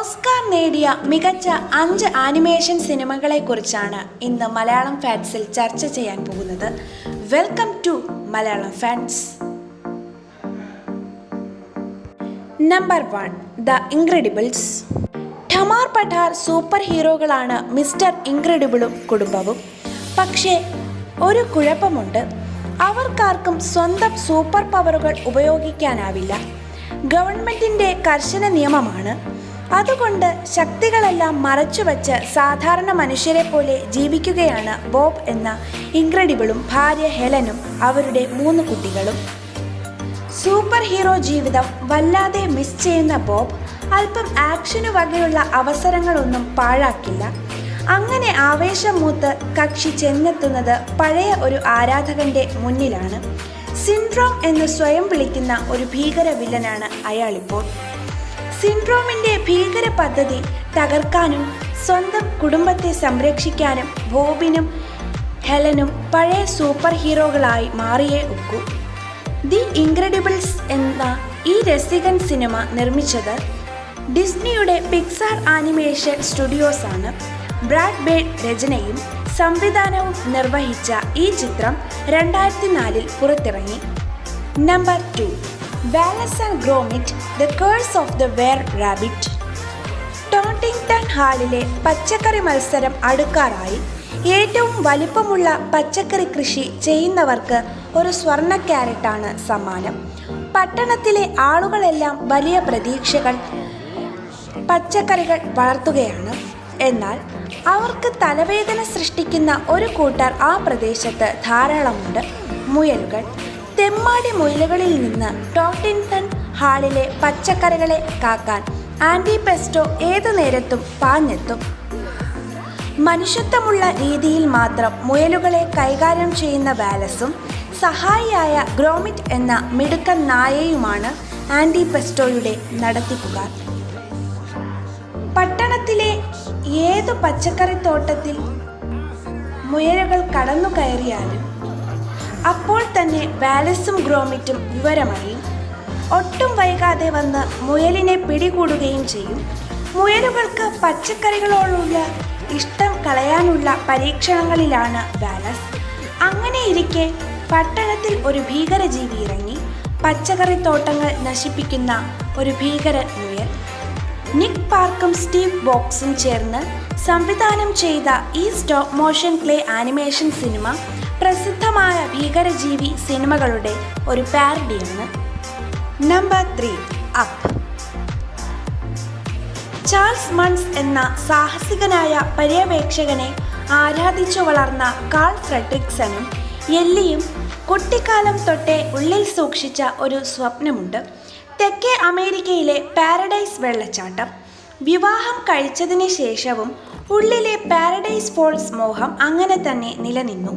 Oscar നേടിയ മികച്ച 5 animation സിനിമകളെക്കുറിച്ചാണ് ഇന്ന് മലയാളം ഫാൻസിൽ ചർച്ച ചെയ്യാൻ പോകുന്നത്. Welcome to Malayalam fans. Number 1, the incredibles. ഠമാർ പഠാർ സൂപ്പർ ഹീറോകളാണ് മിസ്റ്റർ ഇൻക്രെഡിബിളും കുടുംബവും. പക്ഷേ ഒരു കുഴപ്പമുണ്ട്, അവർക്കാർക്കും സ്വന്തം സൂപ്പർ പവറുകൾ ഉപയോഗിക്കാനാവില്ല. ഗവൺമെൻറ്റിൻ്റെ കർശന നിയമമാണ്. അതുകൊണ്ട് ശക്തികളെല്ലാം മറച്ചുവെച്ച് സാധാരണ മനുഷ്യരെ പോലെ ജീവിക്കുകയാണ് ബോബ് എന്ന ഇൻക്രെഡിബിളും ഭാര്യ ഹെലനും അവരുടെ 3 കുട്ടികളും. സൂപ്പർ ഹീറോ ജീവിതം വല്ലാതെ മിസ് ചെയ്യുന്ന ബോബ് അല്പം ആക്ഷനു വകയുള്ള അവസരങ്ങളൊന്നും പാഴാക്കില്ല. അങ്ങനെ ആവേശം മൂത്ത് കക്ഷി ചെന്നെത്തുന്നത് പഴയ ഒരു ആരാധകന്റെ മുന്നിലാണ്. സിൻഡ്രോം എന്ന് സ്വയം വിളിക്കുന്ന ഒരു ഭീകര വില്ലനാണ് അയാളിപ്പോൾ. സിൻഡ്രോമിൻ്റെ ഭീകര പദ്ധതി തകർക്കാനും സ്വന്തം കുടുംബത്തെ സംരക്ഷിക്കാനും ബോബിനും ഹെലനും പഴയ സൂപ്പർ ഹീറോകളായി മാറിയേ ഒക്കൂ. ദി ഇൻക്രെഡിബിൾസ് എന്ന ഈ രസികൻ സിനിമ നിർമ്മിച്ചത് ഡിസ്നിയുടെ പിക്സാർ ആനിമേഷൻ സ്റ്റുഡിയോസ് ആണ്. ബ്രാഡ് ബേർഡ് രചനയും സംവിധാനവും നിർവഹിച്ച ഈ ചിത്രം 2004 പുറത്തിറങ്ങി. Number 2, Wallace and Gromit, the curse of the were rabbit. Tottington ഹാളിലെ പച്ചക്കറി മത്സരം അടുക്കാറായി. ഏറ്റവും വലിപ്പമുള്ള പച്ചക്കറി കൃഷി ചെയ്യുന്നവർക്ക് ഒരു സ്വർണ്ണ ക്യാരറ്റാണ് സമ്മാനം. പട്ടണത്തിലെ ആളുകളെല്ലാം വലിയ പ്രതീക്ഷകൾ പച്ചക്കറികൾ വളർത്തുകയാണ്. എന്നാൽ അവർക്ക് തലവേദന സൃഷ്ടിക്കുന്ന ഒരു കൂട്ടർ ആ പ്രദേശത്ത് ധാരാളമുണ്ട്. മുയലുകൾ. തെമ്മാടി മുയലുകളിൽ നിന്ന് ടോണ്ടിങ്ടൺ ഹാളിലെ പച്ചക്കറികളെ കാക്കാൻ ആൻഡി പെസ്റ്റോ ഏതു നേരത്തും പാഞ്ഞെത്തും. മനുഷ്യത്വമുള്ള രീതിയിൽ മാത്രം മുയലുകളെ കൈകാര്യം ചെയ്യുന്ന വാലസും സഹായിയായ ഗ്രോമിറ്റ് എന്ന മിടുക്കൻ നായയുമാണ് ആൻഡി പെസ്റ്റോയുടെ നടത്തിപ്പുകാർ. പട്ടണത്തിലെ ഏതു പച്ചക്കറിത്തോട്ടത്തിൽ മുയലുകൾ കടന്നു കയറിയാലും അപ്പോൾ തന്നെ വാലസും ഗ്രോമിറ്റും വിവരമറിയും. ഒട്ടും വൈകാതെ വന്ന് മുയലിനെ പിടികൂടുകയും ചെയ്യും. മുയലുകൾക്ക് പച്ചക്കറികളോടുള്ള ഇഷ്ടം കളയാനുള്ള പരീക്ഷണങ്ങളിലാണ് വാലസ്. അങ്ങനെയിരിക്കെ പട്ടണത്തിൽ ഒരു ഭീകരജീവി ഇറങ്ങി. പച്ചക്കറിത്തോട്ടങ്ങൾ നശിപ്പിക്കുന്ന ഒരു ഭീകരൻ മുയൽ. നിക് പാർക്കും സ്റ്റീവ് ബോക്സും ചേർന്ന് സംവിധാനം ചെയ്ത ഈ സ്റ്റോപ്പ് മോഷൻ ക്ലേ ആനിമേഷൻ സിനിമ പ്രസിദ്ധമായ ഭീകരജീവി സിനിമകളുടെ ഒരു പാരഡിയാണ്. Number 3, up. ചാൾസ് മൺസ് എന്ന സാഹസികനായ പര്യവേക്ഷകനെ ആരാധിച്ചു വളർന്ന കാൾ ഫ്രെഡ്രിക്സനും എല്ലിയും കുട്ടിക്കാലം തൊട്ടേ ഉള്ളിൽ സൂക്ഷിച്ച ഒരു സ്വപ്നമുണ്ട്. തെക്കേ അമേരിക്കയിലെ പാരഡൈസ് വെള്ളച്ചാട്ടം. വിവാഹം കഴിച്ചതിന് ശേഷവും ഉള്ളിലെ പാരഡൈസ് ഫോൾസ് മോഹം അങ്ങനെ തന്നെ നിലനിന്നു.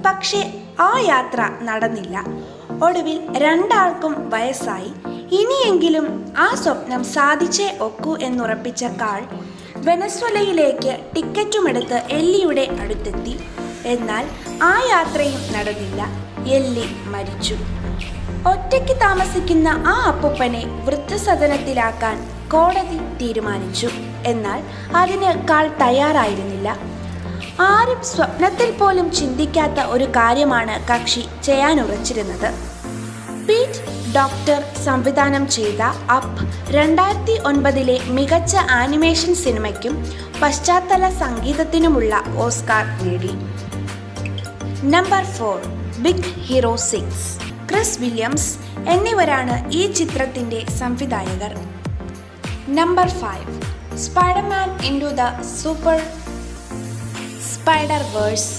പക്ഷേ ആ യാത്ര നടന്നില്ല. ഒടുവിൽ രണ്ടാൾക്കും വയസ്സായി. ഇനിയെങ്കിലും ആ സ്വപ്നം സാധിച്ചേ ഒക്കൂ എന്നുറപ്പിച്ച കാൾ വെനസ്വലയിലേക്ക് ടിക്കറ്റുമെടുത്ത് എല്ലിയുടെ അടുത്തെത്തി. എന്നാൽ ആ യാത്രയും നടന്നില്ല. എല്ലി മരിച്ചു. ഒറ്റയ്ക്ക് താമസിക്കുന്ന ആ അപ്പൂപ്പനെ വൃദ്ധസദനത്തിലാക്കാൻ കോടതി തീരുമാനിച്ചു. എന്നാൽ അതിന് കാൾ തയ്യാറായിരുന്നില്ല. ആരും സ്വപ്നത്തിൽ പോലും ചിന്തിക്കാത്ത ഒരു കാര്യമാണ് കക്ഷി ചെയ്യാനുറച്ചിരുന്നത്. പീറ്റ് ഡോക്ടർ സംവിധാനം ചെയ്ത അപ്പ് 2009 മികച്ച ആനിമേഷൻ സിനിമയ്ക്കും പശ്ചാത്തല സംഗീതത്തിനുമുള്ള ഓസ്കാർ നേടി. Number 4, big hero 6. Chris Williams എന്നിവരാണ് ഈ ചിത്രത്തിൻ്റെ സംവിധായകർ. Number 5, Spider Man into the super spider verse.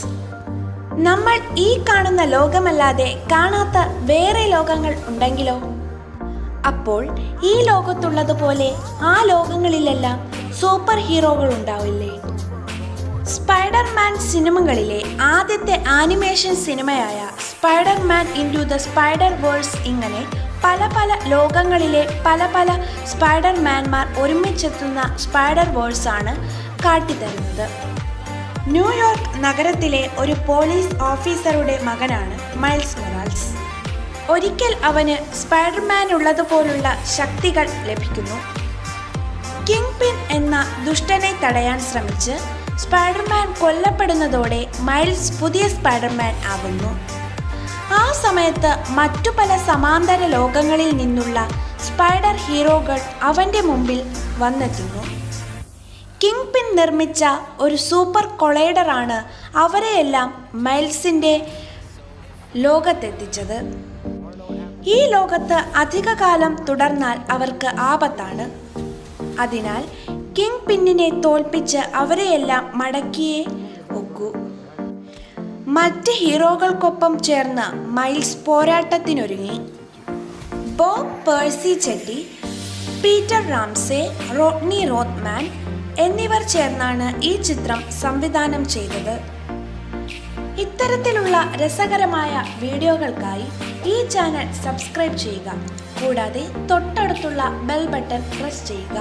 നമ്മൾ ഈ കാണുന്ന ലോകമല്ലാതെ കാണാത്ത വേറെ ലോകങ്ങൾ ഉണ്ടെങ്കിലോ? അപ്പോൾ ഈ ലോകത്തുള്ളതുപോലെ ആ ലോകങ്ങളിലെല്ലാം സൂപ്പർ ഹീറോകൾ ഉണ്ടാവില്ലേ? സ്പൈഡർമാൻ സിനിമകളിലെ ആദ്യത്തെ ആനിമേഷൻ സിനിമയായ Spider Man into the spider verse ഇങ്ങനെ പല പല ലോകങ്ങളിലെ പല പല സ്പൈഡർമാൻമാർ ഒരുമിച്ചെത്തുന്ന സ്പൈഡർ വേഴ്സാണ് കാട്ടിത്തരുന്നത്. ന്യൂയോർക്ക് നഗരത്തിലെ ഒരു പോലീസ് ഓഫീസറുടെ മകനാണ് മൈൽസ് മൊറാൽസ്. ഒരിക്കൽ അവന് സ്പൈഡർമാൻ ഉള്ളതുപോലുള്ള ശക്തികൾ ലഭിക്കുന്നു. കിങ് പിൻ എന്ന ദുഷ്ടനെ തടയാൻ ശ്രമിച്ച് സ്പൈഡർമാൻ കൊല്ലപ്പെടുന്നതോടെ മൈൽസ് പുതിയ സ്പൈഡർമാൻ ആകുന്നു. ആ സമയത്ത് മറ്റു പല സമാന്തര ലോകങ്ങളിൽ നിന്നുള്ള സ്പൈഡർ ഹീറോകൾ അവൻ്റെ മുമ്പിൽ വന്നെത്തുന്നു. കിങ് പിൻ നിർമ്മിച്ച ഒരു സൂപ്പർ കൊളൈഡറാണ് അവരെയെല്ലാം മൈൽസിൻ്റെ ലോകത്തെത്തിച്ചത്. ഈ ലോകത്ത് അധികകാലം തുടർന്നാൽ അവർക്ക് ആപത്താണ്. അതിനാൽ കിങ് പിന്നിനെ തോൽപ്പിച്ച് അവരെയെല്ലാം മടക്കിയേ ഒക്കൂ. മറ്റ് ഹീറോകൾക്കൊപ്പം ചേർന്ന് മൈൽസ് പോരാട്ടത്തിനൊരുങ്ങി. Bob Persichetti, Peter Ramsey, Rodney Rothman എന്നിവർ ചേർന്നാണ് ഈ ചിത്രം സംവിധാനം ചെയ്തത്. ഇത്തരത്തിലുള്ള രസകരമായ വീഡിയോകൾക്കായി ഈ ചാനൽ സബ്സ്ക്രൈബ് ചെയ്യുക. കൂടാതെ തൊട്ടടുത്തുള്ള ബെൽ ബട്ടൺ പ്രസ് ചെയ്യുക.